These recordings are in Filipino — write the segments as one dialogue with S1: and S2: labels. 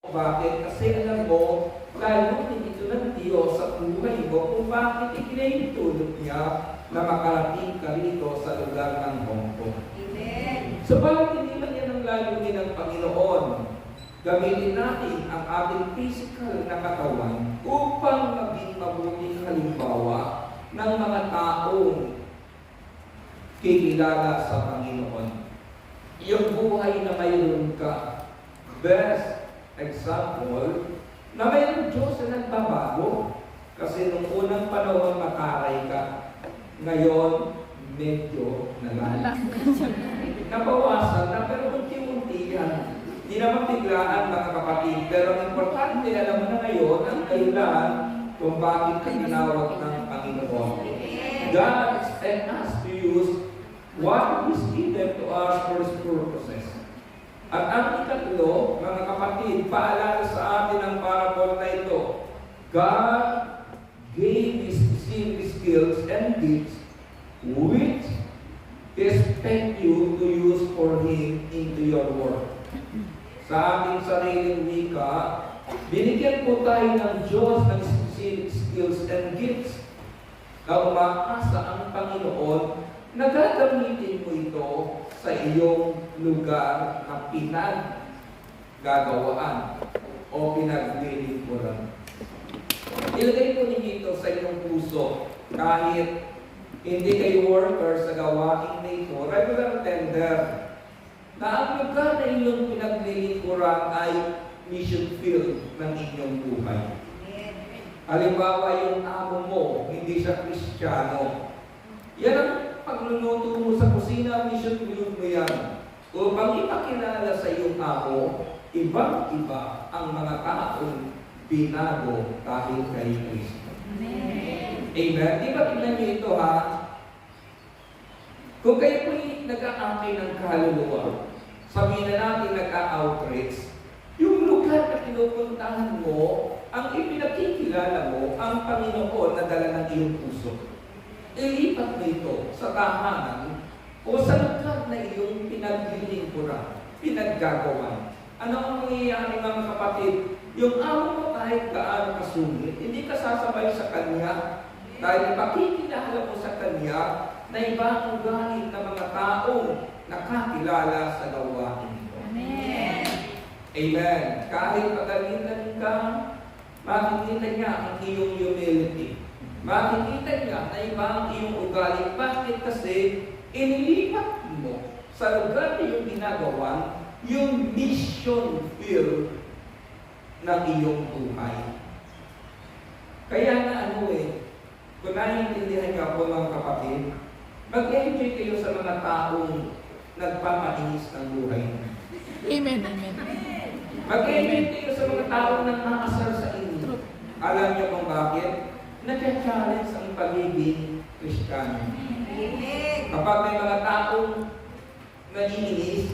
S1: Bakit? Kasi alam mo, layunin ito ng Diyos sa buhay mo kung bakit ikinahintulot niya na makarating ka rito sa lugar ng Hong Kong.
S2: Amen.
S1: So bakit hindi man yan ang layunin ng Panginoon? Gamitin natin ang ating physical na katawan upang maging mabuting halimbawa ng mga taong kikilala sa Panginoon. Yung buhay na mayroon ka, best example, na mayroon Diyos na nagbabago. Kasi nung unang panahon makaray ka, ngayon medyo nalalang. Nabawasan na, pero unti-unti yan. Hindi naman biglaan mga kapatid, pero ang importante, alam mo na ngayon, ang kailan kung bakit ka tinawag ng Panginoon. God expects us to use what is given to us for His purposes. At ang ikatlo, mga kapatid, paalala sa atin ang parable na ito. God gave His skills and gifts which He expects you to use for Him into your work. Sa ating sariling wika, binigyan po tayo ng Diyos ng skills and gifts na umaasa ang Panginoon na gagamitin mo ito sa iyong lugar na pinaggagawaan o pinaglilingkuran. Ilagay po ninyo ito sa iyong puso kahit hindi kayo worker sa gawain na ito, regular tender, na ang lugar na inyong pinaglilingkuran ay mission field ng inyong buhay. Halimbawa, yung amo mo, hindi siya Kristiyano. Yan ang pagluluto mo sa kusina, mission field mo yan. Upang ipakilala sa iyong amo, ibang-iba ang mga taong binago dahil kay Kristo.
S2: Amen.
S1: Amen? Di ba tignan niyo ito ha? Kung kayo po'y nag-aakay ng kaluluwa, sabihin na natin nag-outreach, yung lugar na pinupuntahan mo, ang ipinakikilala mo, ang Panginoon na dala ng iyong puso. Ilipat mo ito sa tahanan o sa lugar na iyong pinaglilingkuran, pinaggagawan. Ano ang mangyayari mga kapatid? Yung amo mo kahit gaano kasungit, hindi ka sasabay sa Kanya dahil ipakikilala mo sa Kanya na ibang ugali ng mga taong nakakilala sa gawain ito.
S2: Amen.
S1: Amen. Kahit pagalitan ka, makikita niya ang iyong humility. Makikita niya na iba ang iyong ugali. Bakit? Kasi inilipat mo sa lugar na iyong ginagawa yung mission field ng iyong buhay. Kaya na kung naiintindihan niyo ako mga kapatid, mag-enjoy kayo sa mga taong nagpapainis ng buhay.
S3: Amen, amen.
S1: Mag-enjoy kayo sa mga taong nang-aasar sa inyo. Alam niyo kung bakit? Nag-challenge ang pagiging Kristiyano.
S2: Amen.
S1: Kapag may mga taong naiinis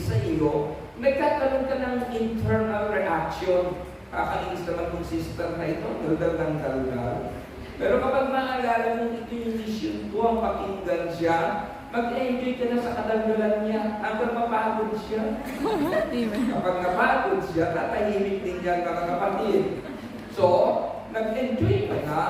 S1: sa iyo, nagkakaroon ka ng internal reaction. Kakainis naman kong sister na ito, daldal. Pero kapag maalala mo ito yung mission ko, ang pakinggan siya, mag-enjoy ka na sa kadaldalan niya hanggang mapagod siya. Kapag napagod siya, tatahimik din yan mga kapatid. So, nag-enjoy ka na,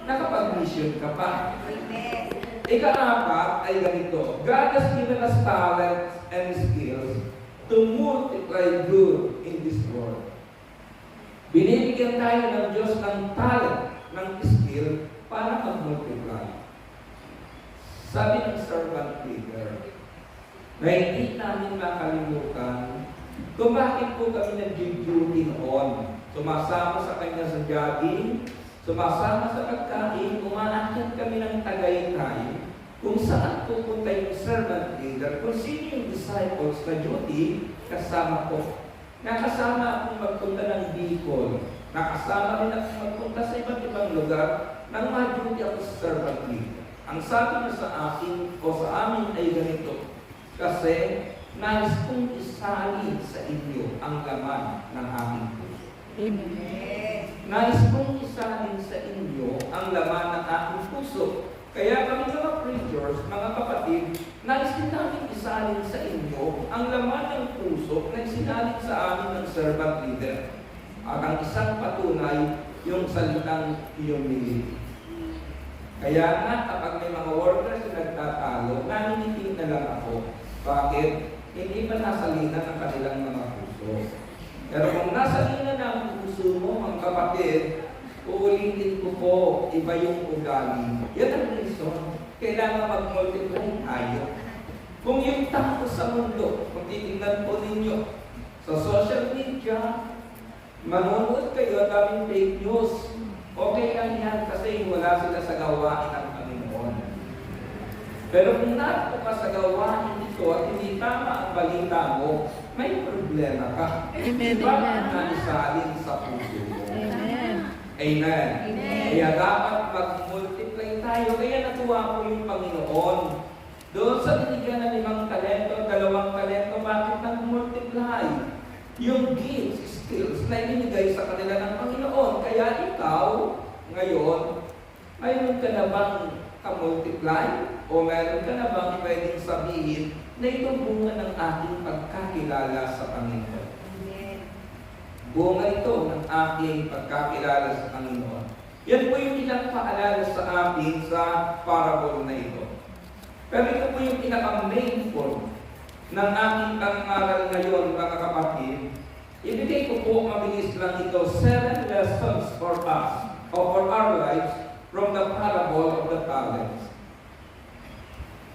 S1: nakapag-mission ka pa.
S2: Amen.
S1: Ika-apat ay ganito, God has given us talents and skills to multiply good in this world. Binibigyan tayo ng Diyos ng talent, ng skill, para mag-multiply. Sabi ng servant leader, na hindi namin makalimutan kung bakit po kami nag-duty noon. Sumasama sa kanya sa jogging, sumasama sa pagkain, umaakyat kami ng Tagaytay, kung saan pupunta yung servant leader, kung sino yung disciples na duty, kasama ko. Nakasama akong magpunta ng Bicol. Nakasama rin akong magpunta sa iba't ibang lugar nang ma-duty ako sa servant leader. Ang sabi niya sa akin o sa amin ay ganito, kasi nais kong isali sa inyo ang laman ng aking puso.
S3: Amen.
S1: Nais kong isalin sa inyo ang laman ng aking puso. Kaya kami mga preachers, mga kapatid, nais din namin isalin sa inyo ang laman ng puso na isinalin sa amin ng servant leader. At ang isang patunay, yung salitang humility. Kaya nga, kapag may mga workers na nagtatalo, naninitig na lang ako. Bakit? Hindi pa nasalinan ang kanilang mga puso. Pero kung nasalinan na ang puso mo, mga kapatid, uulitin ko po, iba yung ugali. Yan ang reason. Kailangan mag-multiply tayo. Kung yung tao sa mundo, kung titignan po ninyo, sa social media, manonood kayo, daming fake news. Okay lang yan kasi wala sila sa gawain ng Panginoon. Pero kung nato ka sa gawain ito at hindi tama ang balita mo, may problema ka.
S3: Amen,
S1: Diba
S3: amen.
S1: ang naisalin sa puso mo?
S3: Amen.
S1: Amen.
S2: Amen.
S1: Kaya dapat mag-multiply tayo. Kaya natuwa ko yung Panginoon. Doon sa binigyan na 5 talento, 2 talento, bakit nag-multiply? Yung gifts, skills na ibinigay sa kanila ng Panginoon. Kaya ikaw, ngayon, mayroon ka na bang ka-multiply? O mayroon ka na bang pwedeng sabihin na ito bunga ng ating pagkakilala sa Panginoon?
S2: Amen.
S1: Bunga ito ng aking pagkakilala sa Panginoon. Yan po yung ilang paalala sa atin sa parable na ito. Pero ito po yung pinaka-main point ng aking pangaral ngayon, mga kapatid. Ibigay ko po mabilis lang ito, 7 lessons for us or for our lives from the parable of the talents.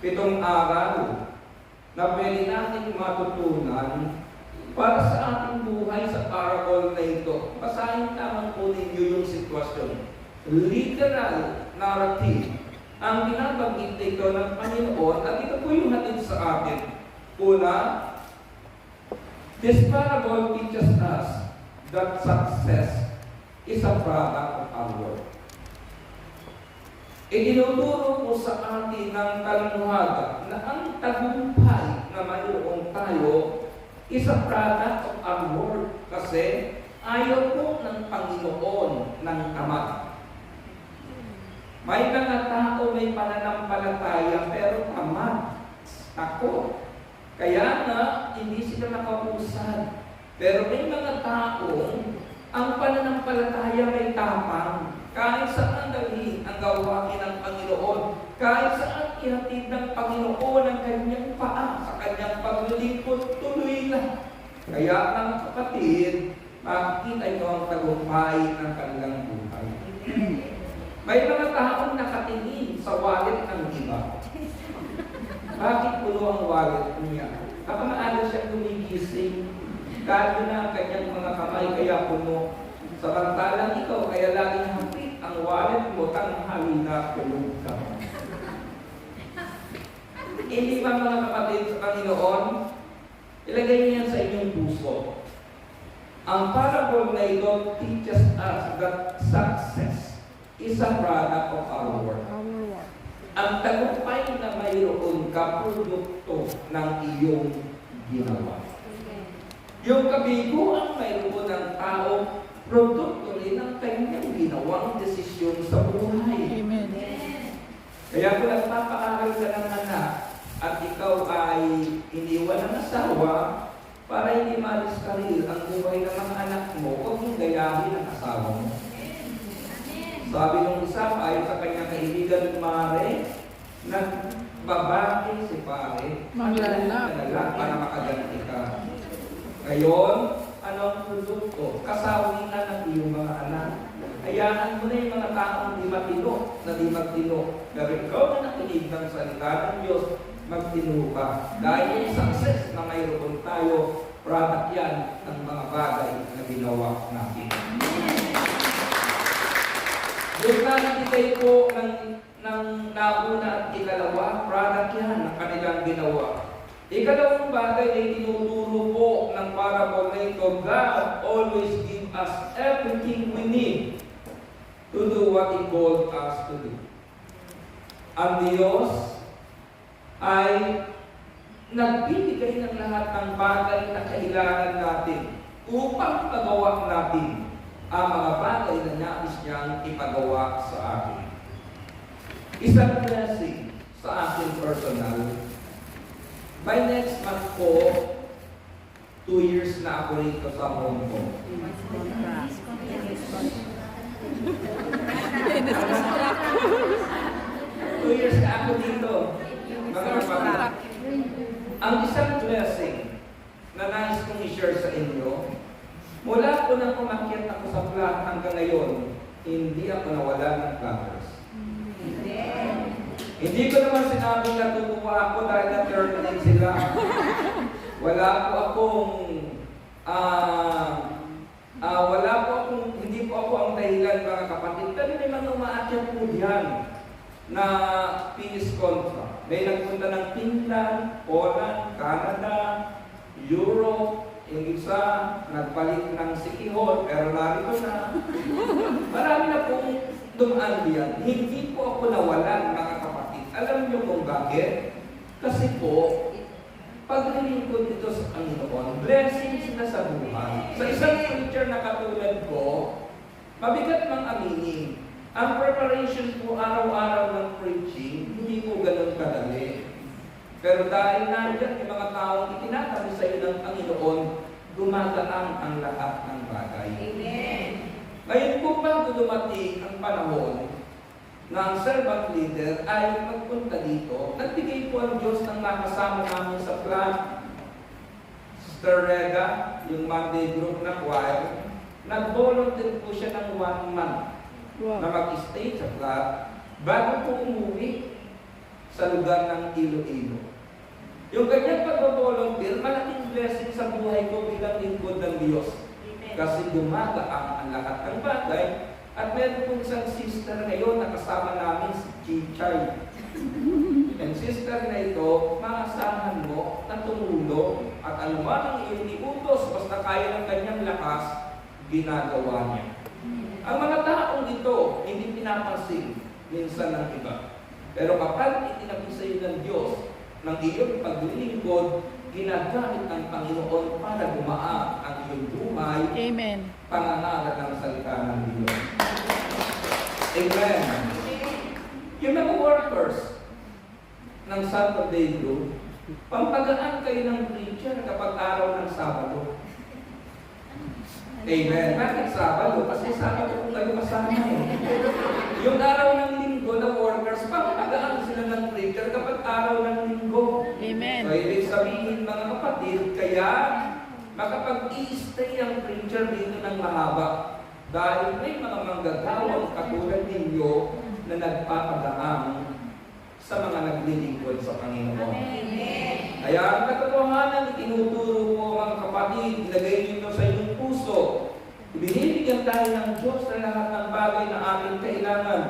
S1: 7 aral na pwede natin matutunan para sa ating buhay sa parable na ito. Basahin lamang po ninyo yung sitwasyon. Literal narrative ang binabanggit dito ng Panginoon at ito po yung hatid sa atin. Una, this parable teaches us that success is a product of our work. Itinuturo po sa atin ng kaluluhaga na ang tagumpay na mayroon tayo is a product of our work kasi ayaw po ng Panginoon ng Ama. May mga tao may pananampalataya pero tamad, takot. Kaya nga, hindi sila nakausad. Pero may mga taong ang pananampalataya may tapang. Kahit saan dalhin ang gawain ng Panginoon, kahit saan ihatid ng Panginoon ang kanyang paa sa kanyang paglilingkod, tuloy lang. Kaya mga kapatid, makikita nyo ang tagumpay ng kanilang buhay. May mga taong nakatingin sa wallet ng iba. Bakit puno ang wallet niya? Kapag maalas siya gumigising, kado na ang kanyang mga kamay kaya puno. Samantalang ikaw, kaya laging hapit ang wallet mo, tanghali na tulog ka. Hindi ba mga kapatid sa Panginoon? Ilagay niya sa inyong puso. Ang parable na ito teaches us that success is a product of our work. Ang tagumpay na mayroon ka, produkto ng iyong ginawa. Yung kabiguan mayroon ng tao, produkto rin ng kanyang ginawang desisyon sa buhay.
S3: Amen.
S1: Kaya kung nagpapaaral ka ng anak at ikaw ay iniwan ng asawa, para hindi mariskaril ang buhay ng mga anak mo, huwag mong gayahin ang asawa mo. Sabi nung isa, ayon sa kanyang kaibigan Mare, nagbabae si pare,
S3: Manglalak.
S1: para makaganti ka. Ngayon, anong produkto? Kasawian ng iyong mga anak. Hayaan mo na yung mga taong di matino, na di magtino. Pero ikaw na nakinig ng salita ng Diyos, magtino ka. Dahil yung success na mayroon tayo, product yan ng mga bagay na ginawa natin. Yung nakikitay po ng nauna at ikalawa, product yan ng kanilang ginawa. Ikalawang bagay na itinuturo po ng parable na ito, God always give us everything we need to do what He called us to do. Ang Diyos ay nagbibigay ng lahat ng bagay na kailangan natin upang magawa natin ang mga bagay na nais niyang ipagawa sa atin. Isang blessing sa akin personal. By next month po, 2 years na ako rito sa Hong Kong. 2 years na ako dito. Mga kapatid. Ang isang blessing na nais kong i-share sa inyo, mula po nang umakyat ako sa flat hanggang ngayon, hindi ako nawala ng flowers. Hindi ko naman sinabing natutuwa ako dahil na-terminate sila. Wala po akong, hindi po ako ang dahilan mga kapatid. Pero may mga umaakyat po diyan na peace contract. May nagpunta ng Finland, Poland, Canada, Europe, yung isa, nagpalit ng City Hall, pero narito na. Marami na pong dumaan diyan. Hindi po ako nawalan mga kapatid. Alam niyo kung bakit? Kasi po, paglilingkod dito sa Panginoon, blessings na sa buhay. Sa isang preacher na katulad ko, mabigat mang aminin, ang preparation po araw-araw ng preaching, hindi po ganun kadali. Pero dahil nandiyan yung mga taong itinatabi sa iyo ng Panginoon, gumagaan ang lahat ng bagay.
S2: Amen.
S1: Ngayon po bago dumating ang panahon na ang servant leader ay magpunta dito, nagbigay po ang Diyos ng makasama namin sa plan. Sister Rega, yung Monday group na choir, nag-volunteer po siya ng 1 month na mag-stay sa flat bago po umuwi sa lugar ng Iloilo. Yung kanyang pag-volunteer, malaking blessing sa buhay ko bilang lingkod ng Diyos. Kasi gumagaang ang lahat ng bagay. At meron po isang sister ngayon na kasama namin, si Chichay. And sister na ito, maasahan mo na tumulong at anuman ang iyong iutos, basta kaya ng kanyang lakas, ginagawa niya. Ang mga taong ito, hindi pinapansin minsan ng iba. Pero kapag itinabi sa iyo ng Diyos, ng iyong paglilingkod, ginagamit ng Panginoon para gumaan ang iyong buhay.
S3: Amen.
S1: Pangangaral ng salita ng Diyos. Amen. Yung mga workers ng Saturday group, pampagaan kayo ng preacher kapag araw ng Sabado. Amen. Bakit Sabado? Kasi Sabado kung kayo kasama eh. Yung araw ng linggo ng workers, pampagaan sila ng preacher kapag araw ng linggo.
S3: Amen.
S1: So, ibig sabihin mga kapatid, kaya makapag-i-stay ang preacher dito ng mahaba. Dahil may mga manggagawang katulad ninyo na nagpapagaan sa mga naglilingkod sa Panginoon.
S2: Amen.
S1: Kaya ang katotohanan, itinuturo po mga kapatid, ilagay nyo sa inyong puso. Ibinibigyan tayo ng Diyos na lahat ng bagay na ating kailangan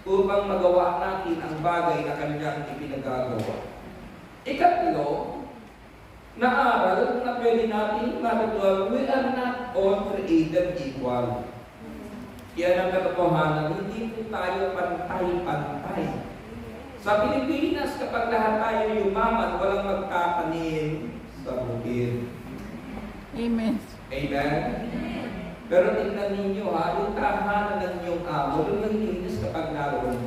S1: upang magawa natin ang bagay na Kanyang ipinagagawa. Ikatlo, na aral na pwede natin matutuwa, we are not all created equal. Yan ang katotohanan, hindi po tayo pantay-pantay. Sa Pilipinas, kapag lahat tayo yumaman, walang magtatanim sa bukid.
S3: Amen.
S1: Amen? Pero tingnan ninyo ha, yung tahanan ng inyong amo, doon naglinis kapag naroon